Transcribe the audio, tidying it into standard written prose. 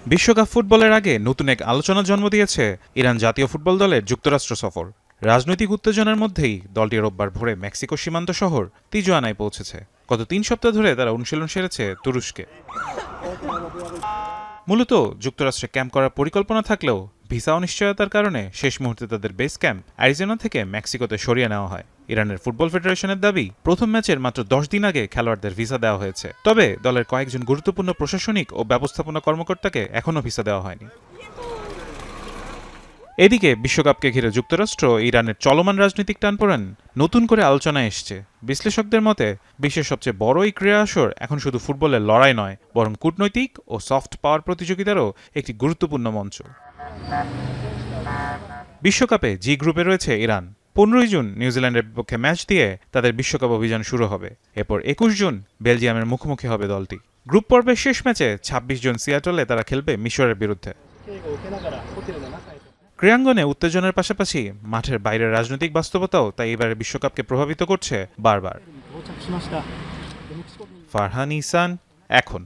বিশ্বকাপ ফুটবলের আগে নতুন এক আলোচনা জন্ম দিয়েছে ইরান জাতীয় ফুটবল দলের যুক্তরাষ্ট্র সফর। রাজনৈতিক উত্তেজনার মধ্যেই দলটি রোববার ভোরে মেক্সিকো সীমান্ত শহর তিজুয়ানায় পৌঁছেছে। গত 3 সপ্তাহ ধরে তারা অনুশীলন সেরেছে তুরস্কে। মূলত যুক্তরাষ্ট্রে ক্যাম্প করার পরিকল্পনা থাকলেও ভিসা অনিশ্চয়তার কারণে শেষ মুহূর্তে তাদের বেস ক্যাম্প অ্যারিজোনা থেকে মেক্সিকোতে সরিয়ে নেওয়া হয়। ইরানের ফুটবল ফেডারেশনের দাবি, প্রথম ম্যাচের মাত্র 10 দিন আগে খেলোয়াড়দের ভিসা দেওয়া হয়েছে। তবে দলের কয়েকজন গুরুত্বপূর্ণ প্রশাসনিক ও ব্যবস্থাপনা কর্মকর্তাকে এখনও ভিসা দেওয়া হয়নি। এদিকে বিশ্বকাপকে ঘিরে যুক্তরাষ্ট্র ইরানের চলমান রাজনৈতিক টানপোড়েন নতুন করে আলোচনায় এসছে। বিশ্লেষকদের মতে বিশ্বের সবচেয়ে বড় এই ক্রীড়া আসর এখন শুধু ফুটবলের লড়াই নয়, বরং কূটনৈতিক ও সফট পাওয়ার প্রতিযোগিতারও একটি গুরুত্বপূর্ণ মঞ্চ। বিশ্বকাপে জি গ্রুপে রয়েছে ইরান। 15 জুন নিউজিল্যান্ডের বিপক্ষে ম্যাচ দিয়ে তাদের বিশ্বকাপ অভিযান শুরু হবে। এরপর 21 জুন বেলজিয়ামের মুখোমুখি হবে দলটি। গ্রুপ পর্বের শেষ ম্যাচে 26 জুন সিয়াটলে তারা খেলবে মিশরের বিরুদ্ধে। ক্রীড়াঙ্গনে উত্তেজনার পাশাপাশি মাঠের বাইরের রাজনৈতিক বাস্তবতাও তাই এবারের বিশ্বকাপকে প্রভাবিত করছে বারবার। ফারহান ইহসান, এখন।